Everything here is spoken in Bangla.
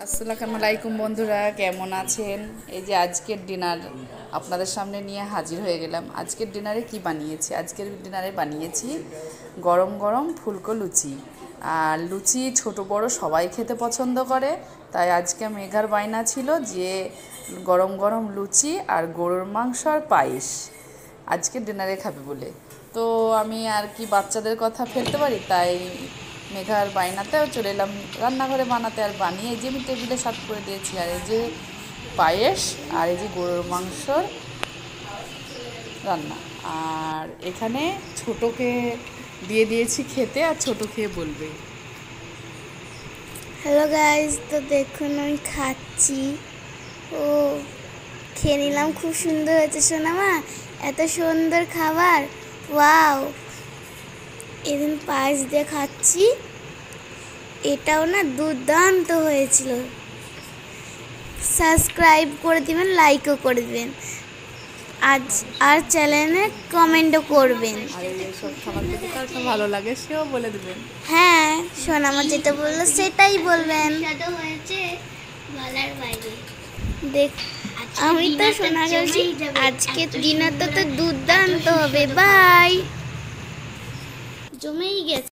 আসসালামু আলাইকুম বন্ধুরা, কেমন আছেন? এই যে আজকের ডিনার আপনাদের সামনে নিয়ে হাজির হয়ে গেলাম। আজকের ডিনারে কি বানিয়েছি? আজকের ডিনারে বানিয়েছি গরম গরম ফুলকো লুচি। আর লুচি ছোট বড় সবাই খেতে পছন্দ করে, তাই আজকে মেঘার বায়না ছিল যে গরম গরম লুচি আর গরুর মাংস আর পায়েস আজকের ডিনারে খাবে বলে। তো আমি আর কি বাচ্চাদের কথা ফেলতে পারি, তাই মেঘার বায়নাতেও চলে এলাম রান্নাঘরে বানাতে। আর বানিয়ে যে আমি টেবিলে সার্ভ করে দিয়েছি। আর এই যে পায়েস আর এই যে গরুর মাংসর রান্না। আর এখানে ছোটোকে দিয়ে দিয়েছি খেতে, আর ছোটো খেয়ে বলবে। হ্যালো গাইজ, তো দেখুন আমি খাচ্ছি। ও খেয়ে নিলাম, খুব সুন্দর হয়েছে সোনামা, এত সুন্দর খাবার, ওয়াও। এদিন পায়েস দিয়ে খাচ্ছি, এটাও না দুর্দান্ত হয়েছিল। সাবস্ক্রাইব করে দিবেন, লাইকও করে দিবেন, আর চ্যানেলে কমেন্টও করবেন। আর এইসব খাবার খেতে কার কার ভালো লাগে সেও বলে দেবেন। হ্যাঁ, সোনামা যেটা বললো সেটাই বলবেন। দেখ, আমি তো শোনা গেছি আজকে ডিনার তো দুর্দান্ত হবে। বাই, জমেই গেছে।